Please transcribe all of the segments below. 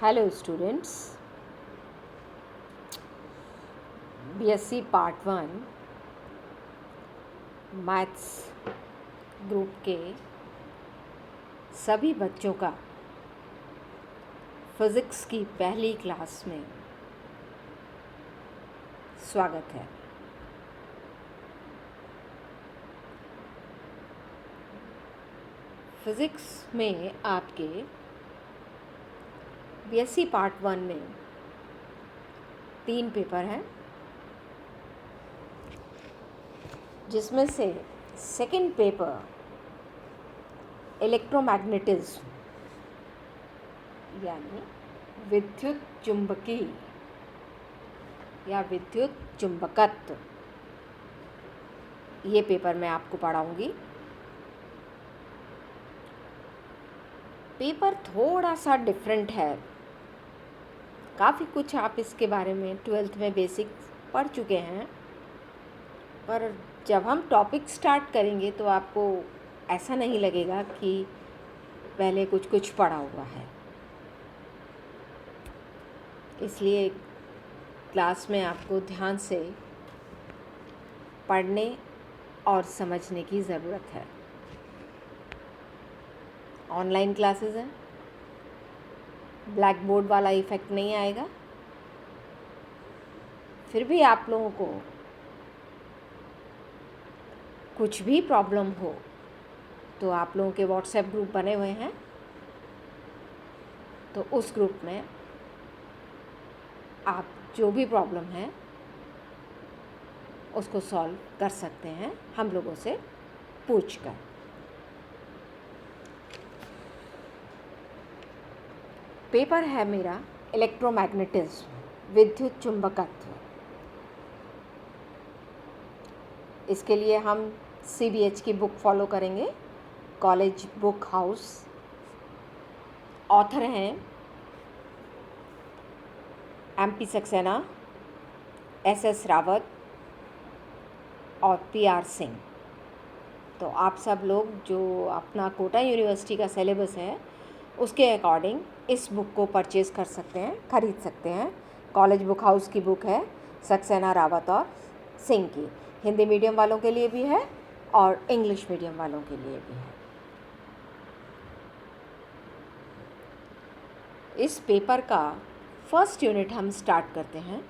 Hello students, BSc Part 1 maths group के सभी बच्चों का फिज़िक्स की पहली क्लास में स्वागत है। फिज़िक्स में आपके BSc Part 1 में 3 पेपर हैं, जिसमें से सेकंड पेपर इलेक्ट्रोमैग्नेटिज्म यानी विद्युत चुंबकी या विद्युत चुंबकत्व, ये पेपर मैं आपको पढ़ाऊंगी। पेपर थोड़ा सा डिफरेंट है, काफ़ी कुछ आप इसके बारे में 12th में बेसिक पढ़ चुके हैं, पर जब हम टॉपिक स्टार्ट करेंगे तो आपको ऐसा नहीं लगेगा कि पहले कुछ पढ़ा हुआ है। इसलिए क्लास में आपको ध्यान से पढ़ने और समझने की ज़रूरत है। ऑनलाइन क्लासेस हैं, ब्लैक बोर्ड वाला इफ़ेक्ट नहीं आएगा। फिर भी आप लोगों को कुछ भी प्रॉब्लम हो तो आप लोगों के व्हाट्सएप ग्रुप बने हुए हैं, तो उस ग्रुप में आप जो भी प्रॉब्लम है उसको सॉल्व कर सकते हैं हम लोगों से पूछकर। पेपर है मेरा इलेक्ट्रोमैग्नेटिज्म, विद्युत चुंबकत्व। इसके लिए हम CBH की बुक फॉलो करेंगे, कॉलेज बुक हाउस। ऑथर हैं MP सक्सेना, SS रावत और PR सिंह। तो आप सब लोग जो अपना कोटा यूनिवर्सिटी का सिलेबस है उसके अकॉर्डिंग इस बुक को परचेज़ कर सकते हैं, ख़रीद सकते हैं। कॉलेज बुक हाउस की बुक है, सक्सेना, रावत और सिंह की। हिंदी मीडियम वालों के लिए भी है और इंग्लिश मीडियम वालों के लिए भी है। इस पेपर का फर्स्ट यूनिट हम स्टार्ट करते हैं,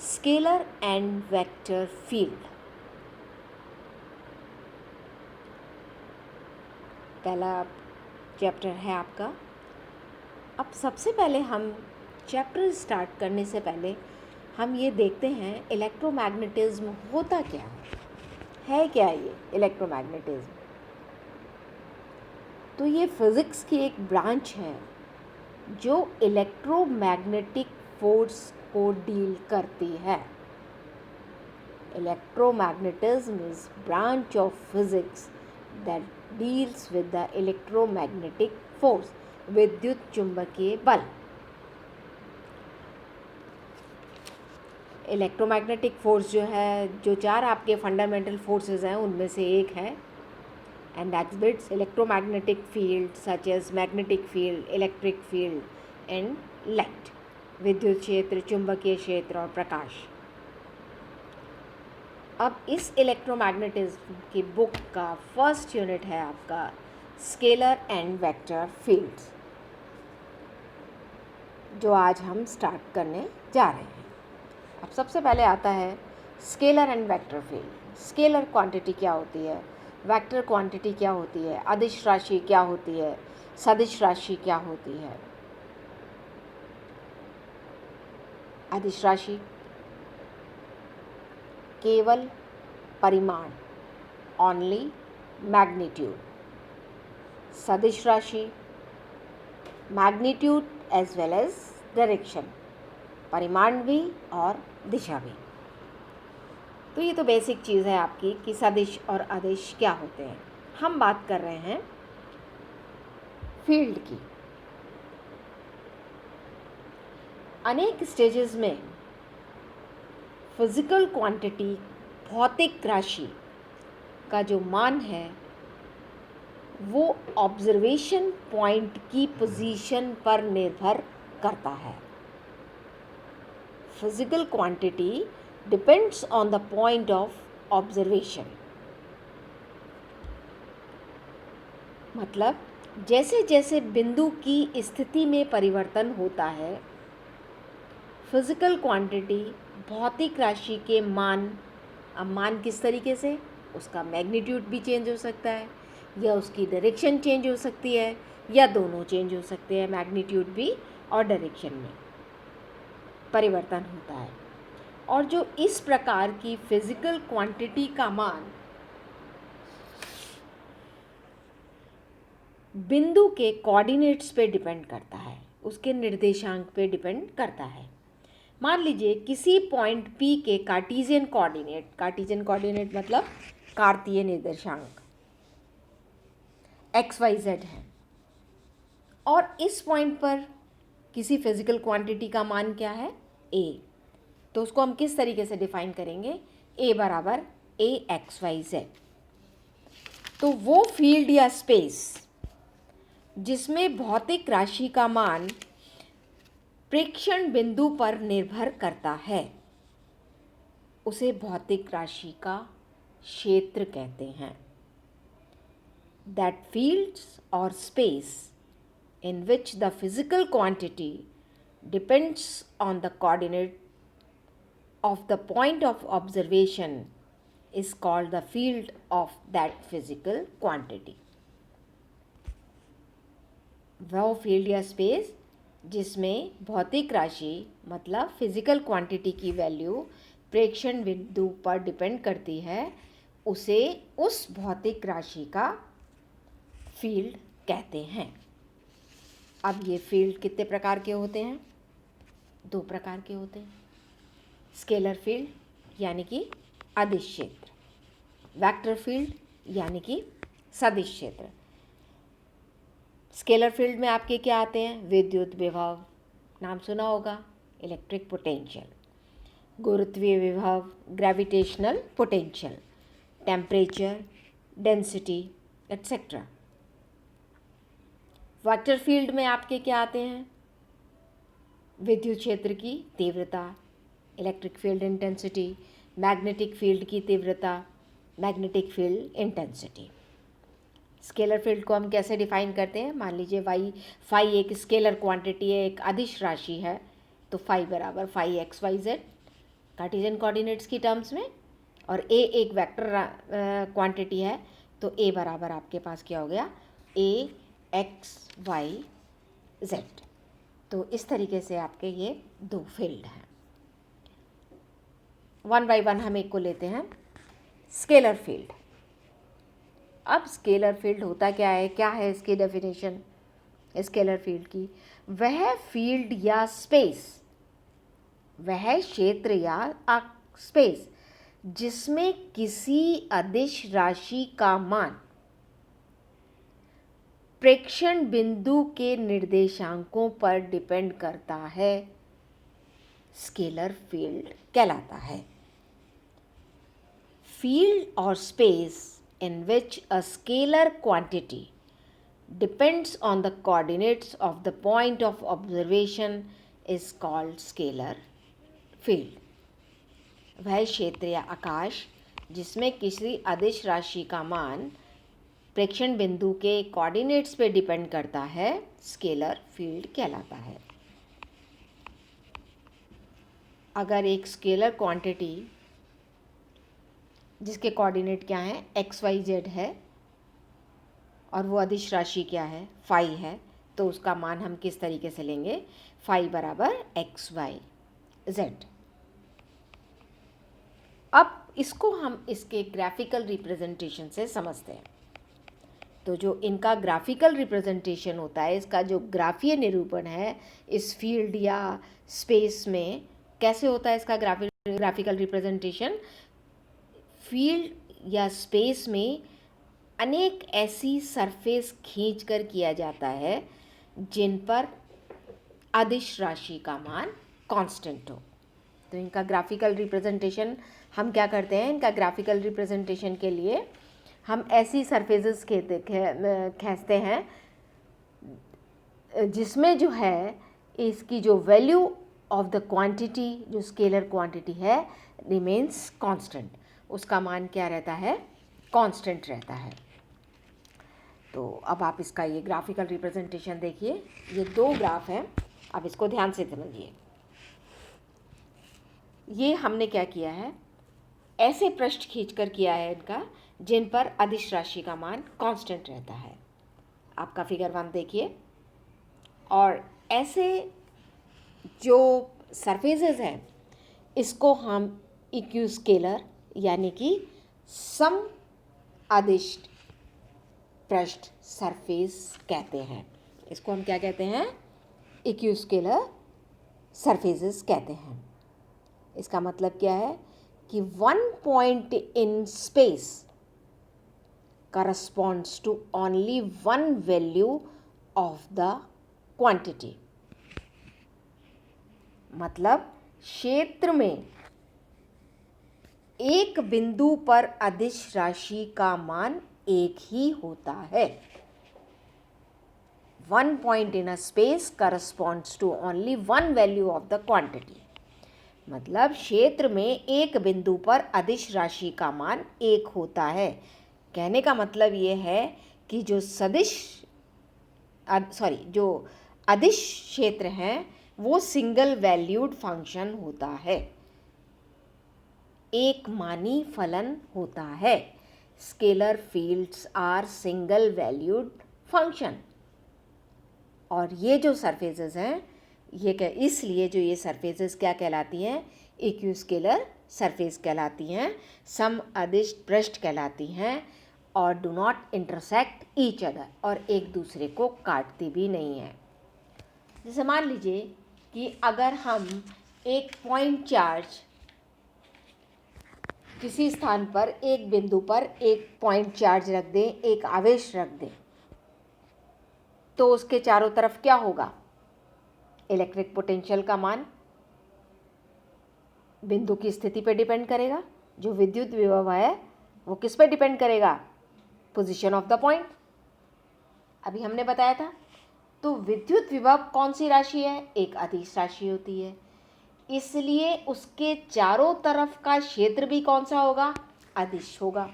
स्केलर एंड वेक्टर फील्ड। पहला चैप्टर है आपका। अब सबसे पहले हम चैप्टर स्टार्ट करने से पहले हम ये देखते हैं इलेक्ट्रोमैग्नेटिज्म होता क्या है क्या ये इलेक्ट्रोमैग्नेटिज्म। तो ये फिज़िक्स की एक ब्रांच है जो इलेक्ट्रोमैग्नेटिक फोर्स को डील करती है। Electromagnetism is branch of physics that deals with the electromagnetic force, विद्युत चुंबकीय बल। इलेक्ट्रोमैग्नेटिक फोर्स जो है, जो 4 आपके फंडामेंटल फोर्सेस हैं उनमें से एक है, and exhibits electromagnetic field such as magnetic field, electric field and light, विद्युत क्षेत्र, चुंबकीय क्षेत्र और प्रकाश। अब इस इलेक्ट्रोमैग्नेटिज्म की बुक का फर्स्ट यूनिट है आपका स्केलर एंड वेक्टर फील्ड्स, जो आज हम स्टार्ट करने जा रहे हैं। अब सबसे पहले आता है scalar and vector field. Scalar quantity क्या होती है, वेक्टर क्वांटिटी क्या होती है, अदिश राशि क्या होती है, सदिश राशि क्या होती है। अदिश राशि केवल परिमाण, ओनली मैग्नीट्यूड। सदिश राशि magnitude as well as direction, परिमाण भी और दिशा भी। तो ये तो बेसिक चीज़ है आपकी कि सदिश और अदिश क्या होते हैं। हम बात कर रहे हैं फील्ड की। अनेक स्टेजेस में फिजिकल क्वांटिटी, भौतिक राशि का जो मान है वो ऑब्जर्वेशन पॉइंट की पोजीशन पर निर्भर करता है। Physical quantity depends on the point of observation. मतलब जैसे जैसे बिंदु की स्थिति में परिवर्तन होता है, फिजिकल क्वांटिटी भौतिक राशि के मान, अब मान किस तरीके से, उसका मैग्नीट्यूड भी चेंज हो सकता है, या उसकी डायरेक्शन चेंज हो सकती है, या दोनों चेंज हो सकते हैं, मैग्नीट्यूड भी और डायरेक्शन में परिवर्तन होता है। और जो इस प्रकार की फिजिकल क्वांटिटी का मान बिंदु के कोऑर्डिनेट्स पे डिपेंड करता है, उसके निर्देशांक पे डिपेंड करता है। मान लीजिए किसी पॉइंट P के कार्टेशियन कोऑर्डिनेट मतलब कार्तीय निर्देशांक XYZ है, और इस पॉइंट पर किसी फिजिकल क्वांटिटी का मान क्या है, A। तो उसको हम किस तरीके से डिफाइन करेंगे, A बराबर AXYZ। तो वो फील्ड या स्पेस जिसमें भौतिक राशि का मान प्रेक्षण बिंदु पर निर्भर करता है, उसे भौतिक राशि का क्षेत्र कहते हैं। That fields or space in which the physical quantity depends on the coordinate of the point of observation is called the field of that physical quantity। वह फील्ड या स्पेस जिसमें भौतिक राशि मतलब फिजिकल क्वांटिटी की वैल्यू प्रेक्षण बिंदु पर डिपेंड करती है, उसे उस भौतिक राशि का फील्ड कहते हैं। अब ये फील्ड कितने प्रकार के होते हैं, 2 प्रकार के होते हैं। स्केलर फील्ड यानी कि अदिश क्षेत्र, वेक्टर फील्ड यानी कि सदिश क्षेत्र। स्केलर फील्ड में आपके क्या आते हैं, विद्युत विभव, नाम सुना होगा, इलेक्ट्रिक पोटेंशियल, गुरुत्वीय विभव, gravitational potential, temperature, density etcetera. Vector field में आपके क्या आते हैं, विद्युत क्षेत्र की तीव्रता, electric field intensity, magnetic field की तीव्रता, magnetic field intensity. Scalar field को हम कैसे डिफाइन करते हैं, मान लीजिए फाई एक स्केलर क्वांटिटी है, एक अदिश राशि है, तो फाई बराबर फाई XYZ कार्टेशियन कोऑर्डिनेट्स की टर्म्स में, और ए एक वेक्टर क्वांटिटी है, तो ए बराबर आपके पास क्या हो गया, AXYZ। तो इस तरीके से आपके ये 2 फील्ड हैं। 1 बाय 1 हम एक को लेते हैं, स्केलर फील्ड। अब स्केलर फील्ड होता क्या है इसकी डेफिनेशन स्केलर फील्ड की, वह फील्ड या स्पेस, वह क्षेत्र या स्पेस जिसमें किसी अदिश राशि का मान प्रेक्षण बिंदु के निर्देशांकों पर डिपेंड करता है, स्केलर फील्ड कहलाता है। Field or space in which a scalar quantity depends on the coordinates of the point of observation is called scalar field। वह क्षेत्र या आकाश जिसमें किसी अदिश राशि का मान प्रेक्षण बिंदु के कोऑर्डिनेट्स पे डिपेंड करता है, स्केलर फील्ड कहलाता है। अगर एक स्केलर क्वांटिटी जिसके कोऑर्डिनेट क्या हैं, XYZ है, और वो अदिश राशि क्या है, फाई है, तो उसका मान हम किस तरीके से लेंगे, फाई बराबर XYZ। अब इसको हम इसके ग्राफिकल रिप्रेजेंटेशन से समझते हैं। तो जो इनका ग्राफिकल रिप्रेजेंटेशन होता है, इसका जो ग्राफीय निरूपण है इस फील्ड या स्पेस में, कैसे होता है इसका ग्राफिकल रिप्रेजेंटेशन, फील्ड या स्पेस में अनेक ऐसी सरफेस खींचकर किया जाता है जिन पर अदिश राशि का मान कांस्टेंट हो। तो इनका ग्राफिकल रिप्रेजेंटेशन हम क्या करते हैं, इनका ग्राफिकल रिप्रेजेंटेशन के लिए हम ऐसी सरफेसेस खींचते हैं जिसमें जो है इसकी जो वैल्यू ऑफ द क्वांटिटी, जो स्केलर क्वांटिटी है, रिमेन्स कांस्टेंट, उसका मान क्या रहता है, कांस्टेंट रहता है। तो अब आप इसका ये ग्राफिकल रिप्रेजेंटेशन देखिए, ये 2 ग्राफ हैं, अब इसको ध्यान से समझिए। ये हमने क्या किया है, ऐसे पृष्ठ खींचकर किया है इनका जिन पर अदिश राशि का मान कांस्टेंट रहता है। आपका फिगर 1 देखिए, और ऐसे जो सरफेसेस हैं इसको हम इक्यू स्केलर यानी कि सम अदिश पृष्ठ सरफेस कहते हैं। इसको हम क्या कहते हैं, इक्यू स्केलर सरफेसेस कहते हैं। इसका मतलब क्या है कि one point in space corresponds to only one value of the quantity। मतलब क्षेत्र में एक बिंदु पर अदिश राशि का मान एक ही होता है। One point in a space corresponds to only one value of the quantity। मतलब क्षेत्र में एक बिंदु पर अदिश राशि का मान एक होता है। कहने का मतलब ये है कि जो जो अदिश क्षेत्र हैं वो सिंगल वैल्यूड फंक्शन होता है, एक मानी फलन होता है। Scalar fields are single valued function. और ये जो सरफेसेस हैं ये इसलिए जो ये सरफेसेस क्या कहलाती हैं, इक्यू स्केलर सरफेस कहलाती हैं, सम अदिश पृष्ठ कहलाती हैं, और do not intersect each other, और एक दूसरे को काटती भी नहीं है। जैसे मान लीजिए कि अगर हम एक पॉइंट चार्ज किसी स्थान पर, एक बिंदु पर एक पॉइंट चार्ज रख दें, एक आवेश रख दें, तो उसके चारों तरफ क्या होगा, इलेक्ट्रिक पोटेंशियल का मान बिंदु की स्थिति पर डिपेंड करेगा। जो विद्युत विभव है वो किस पर डिपेंड करेगा, पोजीशन ऑफ द पॉइंट। अभी हमने बताया था। तो विद्युत विभव कौन सी राशि है, एक अदिश राशि होती है, इसलिए उसके चारों तरफ का क्षेत्र भी कौन सा होगा, अदिश होगा।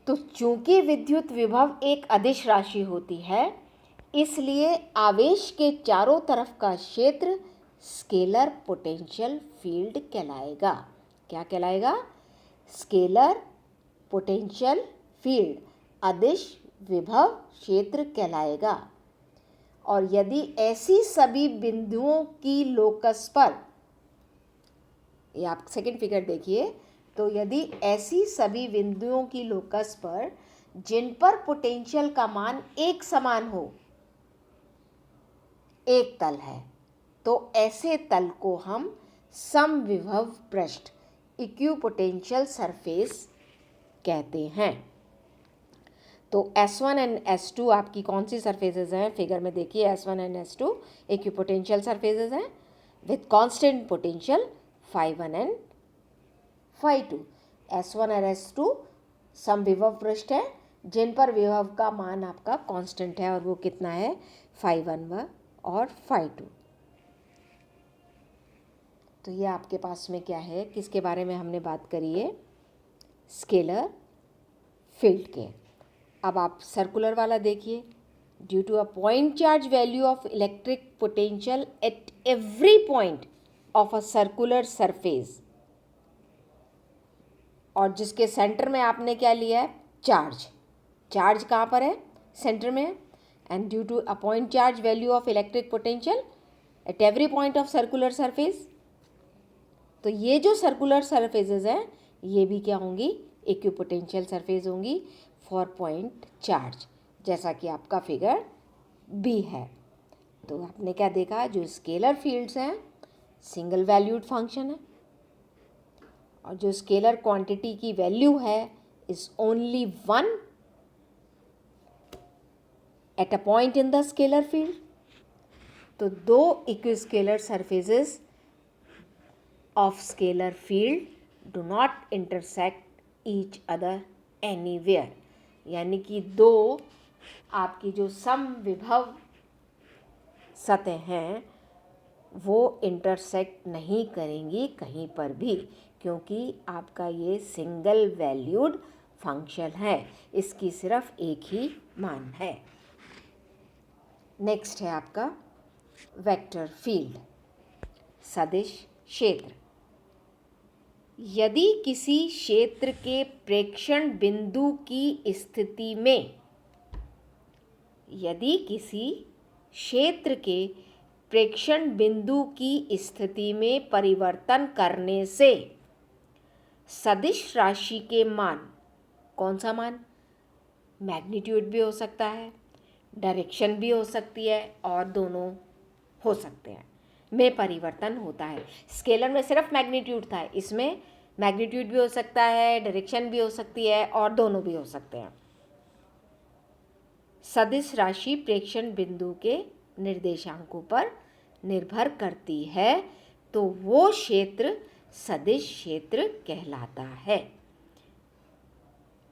तो चूंकि विद्युत विभव एक अदिश राशि होती है, इसलिए आवेश के चारों तरफ का क्षेत्र स्केलर पोटेंशियल फील्ड कहलाएगा। क्या कहलाएगा, स्केलर पोटेंशियल फील्ड, अदिश विभव क्षेत्र कहलाएगा। और यदि ऐसी सभी बिंदुओं की लोकस पर, ये आप सेकंड फिगर देखिए, तो यदि ऐसी सभी बिंदुओं की लोकस पर जिन पर पोटेंशियल का मान एक समान हो, एक तल है, तो ऐसे तल को हम समविभव पृष्ठ, इक्विपोटेंशियल सरफेस कहते हैं। तो S1 एंड S2 आपकी कौन सी सरफेसेस हैं, फिगर में देखिए, S1 and S2 equipotential surfaces हैं with constant potential phi1 and phi2। S1 और S2 समविभव पृष्ठ है जिन पर विभव का मान आपका कांस्टेंट है, और वो कितना है, phi1 और phi2। तो ये आपके पास में क्या है, किसके बारे में हमने बात करी है, स्केलर फील्ड के। अब आप सर्कुलर वाला देखिए, due to a point charge value of electric potential at every point of a circular surface, और जिसके सेंटर में आपने क्या लिया है, चार्ज। चार्ज कहाँ पर है, सेंटर में है। And due to a point charge value of electric potential at every point of circular surface. तो ये जो सर्कुलर सरफेसेस हैं ये भी क्या होंगी, इक्विपोटेंशियल सरफेस होंगी फॉर पॉइंट चार्ज, जैसा कि आपका फिगर बी है। तो आपने क्या देखा, जो स्केलर फील्ड्स हैं सिंगल वैल्यूड फंक्शन है, और जो स्केलर क्वांटिटी की वैल्यू है is only one at a point in the scalar field. तो दो equiscalar surfaces of scalar field do not intersect each other anywhere, यानी कि दो आपकी जो समविभव सतह हैं वो इंटरसेक्ट नहीं करेंगी कहीं पर भी, क्योंकि आपका ये सिंगल वैल्यूड फंक्शन है, इसकी सिर्फ एक ही मान है। नेक्स्ट है आपका वेक्टर फील्ड, सदिश क्षेत्र। यदि किसी क्षेत्र के प्रेक्षण बिंदु की स्थिति में, यदि किसी क्षेत्र के प्रेक्षण बिंदु की स्थिति में परिवर्तन करने से सदिश राशि के मान, कौन सा मान, मैग्नीट्यूड भी हो सकता है, डायरेक्शन भी हो सकती है, और दोनों हो सकते हैं, में परिवर्तन होता है। स्केलर में सिर्फ मैग्नीट्यूड था, इसमें मैग्नीट्यूड भी हो सकता है, डायरेक्शन भी हो सकती है, और दोनों भी हो सकते हैं। सदिश राशि प्रेक्षण बिंदु के निर्देशांकों पर निर्भर करती है, तो वो क्षेत्र सदिश क्षेत्र कहलाता है।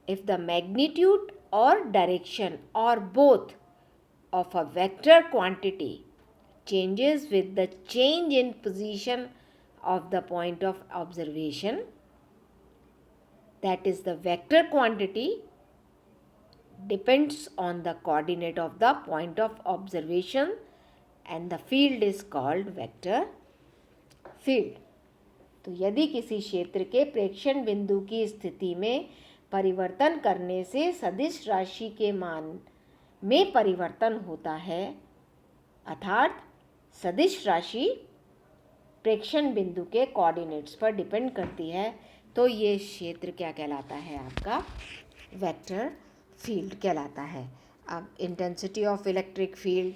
If the magnitude or direction or both of a vector quantity changes with the change in position of the point of observation, that is the vector quantity depends on the coordinate of the point of observation and the field is called vector field. तो यदि किसी क्षेत्र के प्रेक्षण बिंदु की स्थिति में परिवर्तन करने से सदिश राशि के मान में परिवर्तन होता है, अर्थात सदिश राशि प्रेक्षण बिंदु के कोऑर्डिनेट्स पर डिपेंड करती है, तो ये क्षेत्र क्या कहलाता है, आपका वेक्टर फील्ड कहलाता है। अब इंटेंसिटी ऑफ इलेक्ट्रिक फील्ड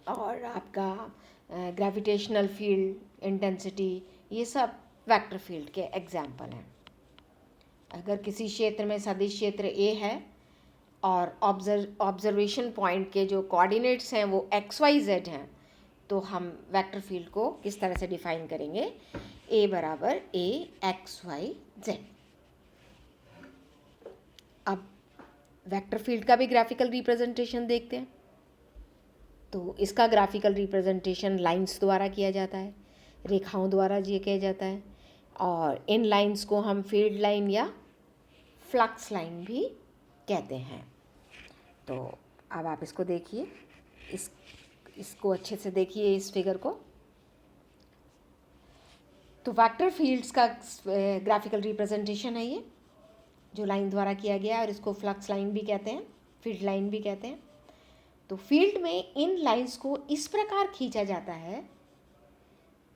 और आपका ग्रेविटेशनल फील्ड इंटेंसिटी, ये सब वेक्टर फील्ड के एग्जाम्पल हैं। अगर किसी क्षेत्र में सदिश क्षेत्र ए है और ऑब्जर्वेशन पॉइंट के जो कोऑर्डिनेट्स हैं वो XYZ हैं, तो हम वेक्टर फील्ड को किस तरह से डिफाइन करेंगे, A बराबर AXYZ। अब वेक्टर फील्ड का भी ग्राफिकल रिप्रेजेंटेशन देखते हैं। तो इसका ग्राफिकल रिप्रेजेंटेशन लाइंस द्वारा किया जाता है, रेखाओं द्वारा ये किया जाता है, और इन लाइंस को हम फील्ड लाइन या फ्लक्स लाइन भी कहते हैं। तो अब आप इसको देखिए, इसको अच्छे से देखिए, इस फिगर को। तो वेक्टर फील्ड्स का ग्राफिकल रिप्रेजेंटेशन है ये, जो लाइन द्वारा किया गया है, और इसको फ्लक्स लाइन भी कहते हैं, फील्ड लाइन भी कहते हैं। तो फील्ड में इन लाइंस को इस प्रकार खींचा जाता है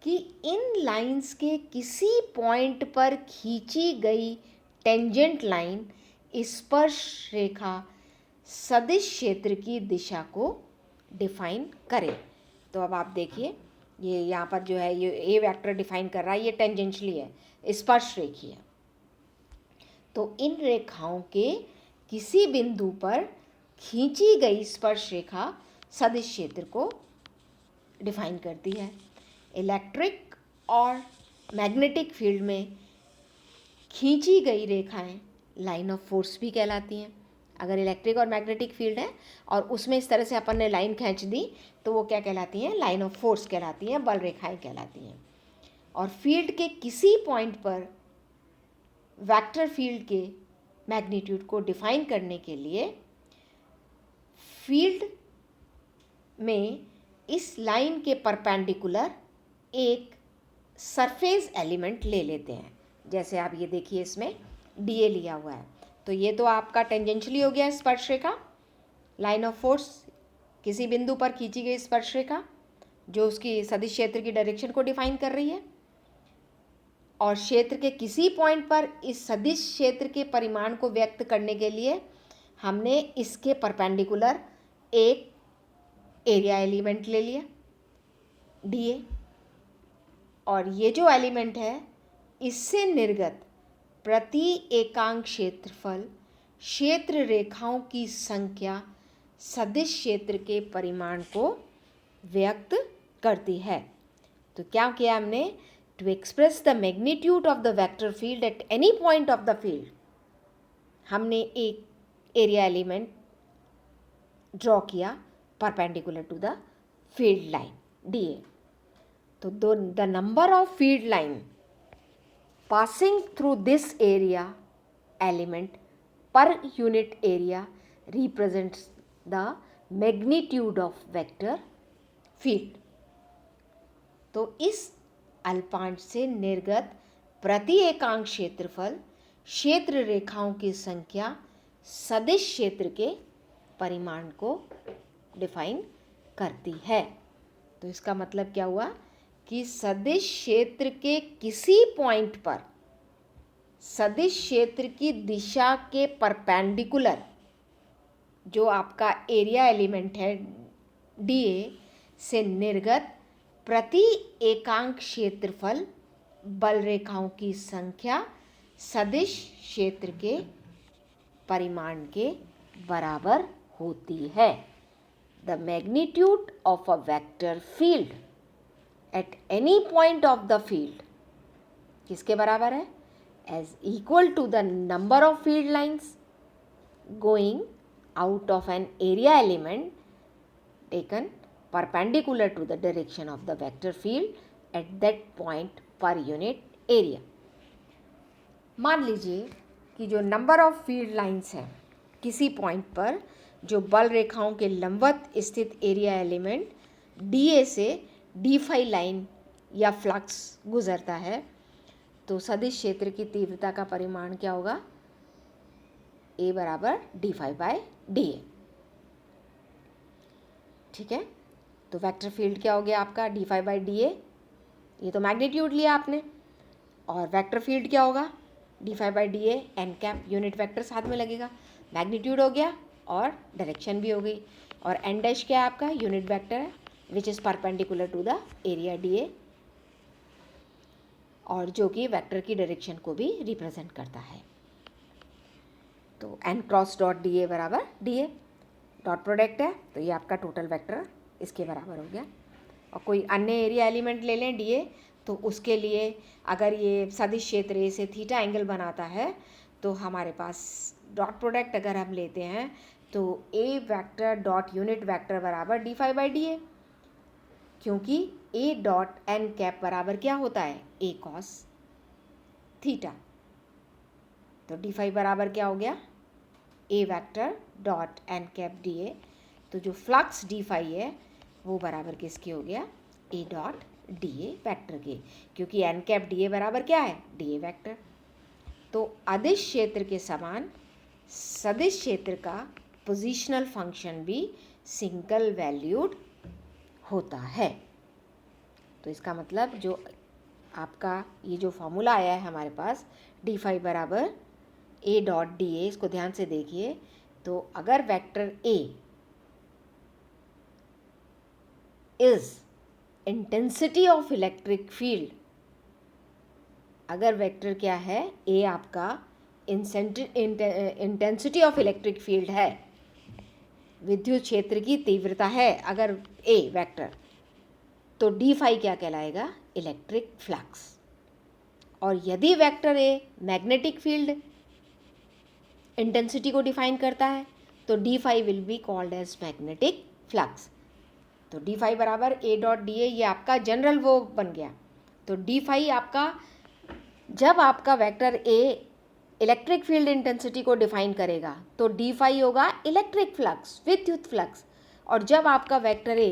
कि इन लाइंस के किसी पॉइंट पर खींची गई टेंजेंट लाइन स्पर्श रेखा सदिश क्षेत्र की दिशा को डिफाइन करे। तो अब आप देखिए, ये यहाँ पर जो है ये ए वेक्टर डिफाइन कर रहा है, ये टेंजेंशली है, स्पर्श रेखी है। तो इन रेखाओं के किसी बिंदु पर खींची गई स्पर्श रेखा सदिश क्षेत्र को डिफाइन करती है। इलेक्ट्रिक और मैग्नेटिक फील्ड में खींची गई रेखाएं लाइन ऑफ फोर्स भी कहलाती हैं। अगर इलेक्ट्रिक और मैग्नेटिक फील्ड है और उसमें इस तरह से अपन ने लाइन खींच दी, तो वो क्या कहलाती हैं, लाइन ऑफ फोर्स कहलाती हैं, बल रेखाएं कहलाती हैं। और फील्ड के किसी पॉइंट पर वेक्टर फील्ड के मैग्नीट्यूड को डिफाइन करने के लिए फील्ड में इस लाइन के परपेंडिकुलर एक सरफेस एलिमेंट ले लेते हैं। जैसे आप ये देखिए, इसमें DA लिया हुआ है, तो ये तो आपका टेंजेंशियली हो गया स्पर्श रेखा, लाइन ऑफ फोर्स, किसी बिंदु पर खींची गई स्पर्श रेखा जो उसकी सदिश क्षेत्र की डायरेक्शन को डिफाइन कर रही है। और क्षेत्र के किसी पॉइंट पर इस सदिश क्षेत्र के परिमाण को व्यक्त करने के लिए हमने इसके परपेंडिकुलर एक एरिया एलिमेंट ले लिया DA, और ये जो एलिमेंट है इससे निर्गत प्रति एकांक क्षेत्रफल क्षेत्र रेखाओं की संख्या सदिश क्षेत्र के परिमाण को व्यक्त करती है। तो क्या किया हमने, to express the magnitude of the vector field at any point of the field, हमने एक एरिया एलिमेंट ड्रॉ किया perpendicular to the field line DA। तो the number of field line passing through this area element per unit area represents the magnitude of vector field. तो इस अल्पांश से निर्गत प्रति एकांक क्षेत्रफल क्षेत्र रेखाओं की संख्या सदिश क्षेत्र के परिमाण को डिफाइन करती है। तो इसका मतलब क्या हुआ कि सदिश क्षेत्र के किसी पॉइंट पर सदिश क्षेत्र की दिशा के परपेंडिकुलर जो आपका एरिया एलिमेंट है DA से निर्गत प्रति एकांक क्षेत्रफल बल रेखाओं की संख्या सदिश क्षेत्र के परिमाण के बराबर होती है। The magnitude of a vector field at any point of the field किसके बराबर है? As equal to the number of field lines going out of an area element taken perpendicular to the direction of the vector field at that point per unit area। मान लीजिए कि जो number of field lines हैं किसी point पर जो बल रेखाओं के लंबवत स्थित एरिया एलिमेंट DA से D5 लाइन या फ्लक्स गुजरता है, तो सदिश क्षेत्र की तीव्रता का परिमाण क्या होगा? A बराबर D5/DA। ठीक है, तो वेक्टर फील्ड क्या हो गया आपका? D5/DA। ये तो मैग्नीट्यूड लिया आपने, और वेक्टर फील्ड क्या होगा? D5/DA n cap unit vector साथ में लगेगा, मैग्नीट्यूड हो गया और डायरेक्शन भी हो गई, और n डैश क्या है आपका? यूनिट वेक्टर है which is perpendicular to the area DA, और जो कि वेक्टर की डायरेक्शन को भी रिप्रेजेंट करता है। तो n क्रॉस डॉट DA बराबर DA, डॉट प्रोडक्ट है तो ये आपका टोटल वेक्टर इसके बराबर हो गया। और कोई अन्य एरिया एलिमेंट ले लें DA, तो उसके लिए अगर ये सदिश क्षेत्र A से थीटा एंगल बनाता है तो हमारे पास डॉट प्रोडक्ट अगर हम लेते हैं तो A vector dot unit vector बराबर D5/DA, क्योंकि A डॉट n कैप बराबर क्या होता है? A cos theta. तो D5 बराबर क्या हो गया? A vector dot n cap DA। तो जो फ्लक्स D5 है वो बराबर किसके हो गया? A डॉट DA वेक्टर के, क्योंकि n कैप DA बराबर क्या है? DA vector. तो अदिश क्षेत्र के समान सदिश क्षेत्र का पोजीशनल फंक्शन भी सिंगल वैल्यूड होता है। तो इसका मतलब जो आपका ये जो फॉर्मूला आया है हमारे पास D5 बराबर A डॉट DA, इसको ध्यान से देखिए। तो अगर vector A is intensity of electric field, अगर वेक्टर क्या है? A आपका इंटेंसिटी ऑफ इलेक्ट्रिक फील्ड है, विद्युत क्षेत्र की तीव्रता है अगर A वेक्टर, तो D5 क्या कहलाएगा? Electric flux. और यदि vector A magnetic field intensity को डिफाइन करता है तो D5 will be called as magnetic flux. तो D5 बराबर A डॉट DA, ये आपका जनरल वो बन गया। तो D5 आपका, जब आपका vector A electric field intensity को डिफाइन करेगा तो D5 होगा इलेक्ट्रिक फ्लक्स, विद्युत फ्लक्स, और जब आपका vector A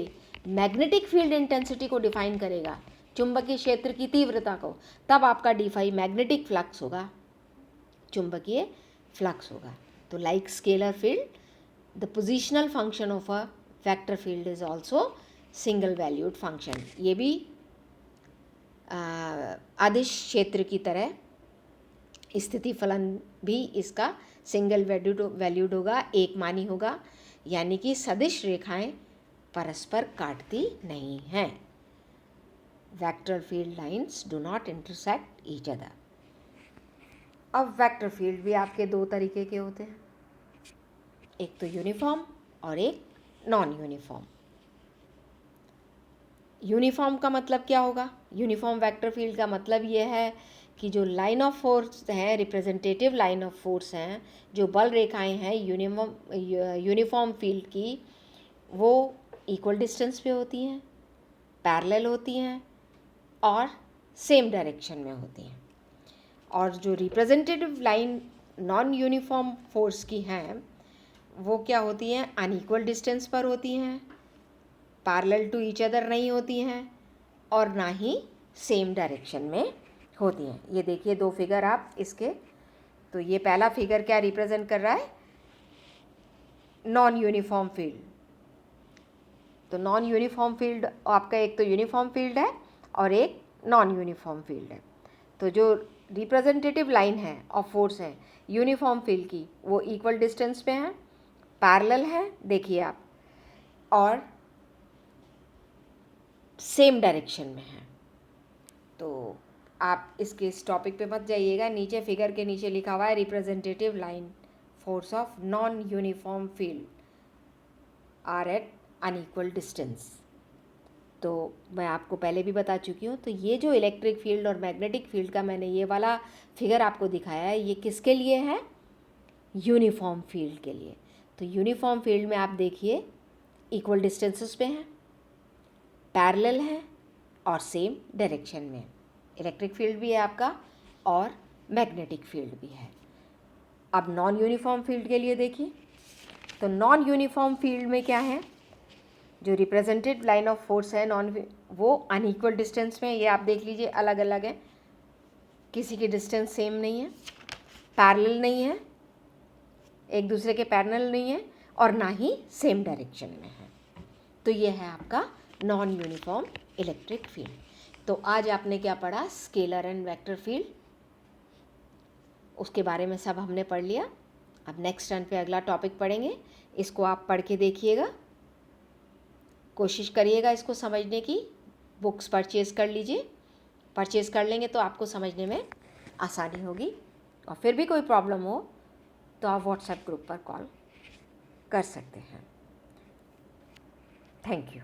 magnetic field intensity को डिफाइन करेगा, चुंबकीय क्षेत्र की तीव्रता को, तब आपका D5 मैग्नेटिक फ्लक्स होगा, चुंबकीय फ्लक्स होगा। तो like scalar field the positional function of a vector field is also single valued function. ये भी अदिश क्षेत्र की तरह स्थिति फलन भी इसका सिंगल वैल्यूड होगा, एक मानी होगा, यानी कि सदिश रेखाएं परस्पर काटती नहीं हैं। Vector field lines do not intersect each other. अब वेक्टर फील्ड भी आपके दो तरीके के होते हैं, एक तो यूनिफॉर्म और एक नॉन यूनिफॉर्म। यूनिफॉर्म का मतलब क्या होगा? यूनिफॉर्म वेक्टर फील्ड का मतलब ये है कि जो लाइन ऑफ फोर्स हैं, रिप्रेजेंटेटिव लाइन ऑफ फोर्स हैं, जो बल रेखाएं हैं यूनिफॉर्म फील्ड की, वो इक्वल डिस्टेंस पे होती हैं, पैरेलल होती हैं और सेम डायरेक्शन में होती हैं। और जो representative line non uniform force की हैं वो क्या होती हैं, अनइक्वल डिस्टेंस पर होती हैं, पैरेलल टू ईच अदर नहीं होती हैं और ना ही सेम डायरेक्शन में होती हैं। ये देखिए दो फिगर आप इसके, तो ये पहला फिगर क्या रिप्रेजेंट कर रहा है, नॉन यूनिफॉर्म फील्ड। तो नॉन यूनिफॉर्म फील्ड आपका एक तो यूनिफॉर्म फील्ड है और एक नॉन यूनिफॉर्म फील्ड है। तो जो रिप्रेजेंटेटिव लाइन है ऑफ फोर्स है यूनिफॉर्म फील्ड की, वो इक्वल डिस्टेंस पे हैं, पैरेलल है देखिए आप, और सेम डायरेक्शन में है। तो आप इसके इस टॉपिक पे मत जाइएगा, नीचे फिगर के नीचे लिखा हुआ है representative line force of non uniform field are at unequal distance. तो मैं आपको पहले भी बता चुकी हूँ। तो ये जो इलेक्ट्रिक फील्ड और मैग्नेटिक फील्ड का मैंने ये वाला फिगर आपको दिखाया है, ये किसके लिए है, यूनिफॉर्म फील्ड के लिए। तो यूनिफॉर्म फील्ड में आप देखिए इक्वल डिस्टेंसेस पे हैं, पैरेलल हैं और सेम डायरेक्शन में। इलेक्ट्रिक फील्ड भी है आपका और मैग्नेटिक फील्ड भी है। अब नॉन यूनिफॉर्म फील्ड के लिए देखिए, तो नॉन यूनिफॉर्म फील्ड में क्या है, जो रिप्रेजेंटेड लाइन ऑफ फोर्स है वो अनइक्वल डिस्टेंस में, ये आप देख लीजिए अलग अलग है, किसी की डिस्टेंस सेम नहीं है, पैरेलल नहीं है, एक दूसरे के पैरेलल नहीं है और ना ही सेम डायरेक्शन में है। तो ये है आपका नॉन यूनिफॉर्म इलेक्ट्रिक फील्ड। तो आज आपने क्या पढ़ा, स्केलर एंड वेक्टर फील्ड, उसके बारे में सब हमने पढ़ लिया। अब नेक्स्ट टर्न पे अगला टॉपिक पढ़ेंगे, इसको आप पढ़ के देखिएगा, कोशिश करिएगा इसको समझने की, बुक्स परचेज़ कर लीजिए, परचेज़ कर लेंगे तो आपको समझने में आसानी होगी। और फिर भी कोई प्रॉब्लम हो तो आप व्हाट्सएप ग्रुप पर कॉल कर सकते हैं। Thank you.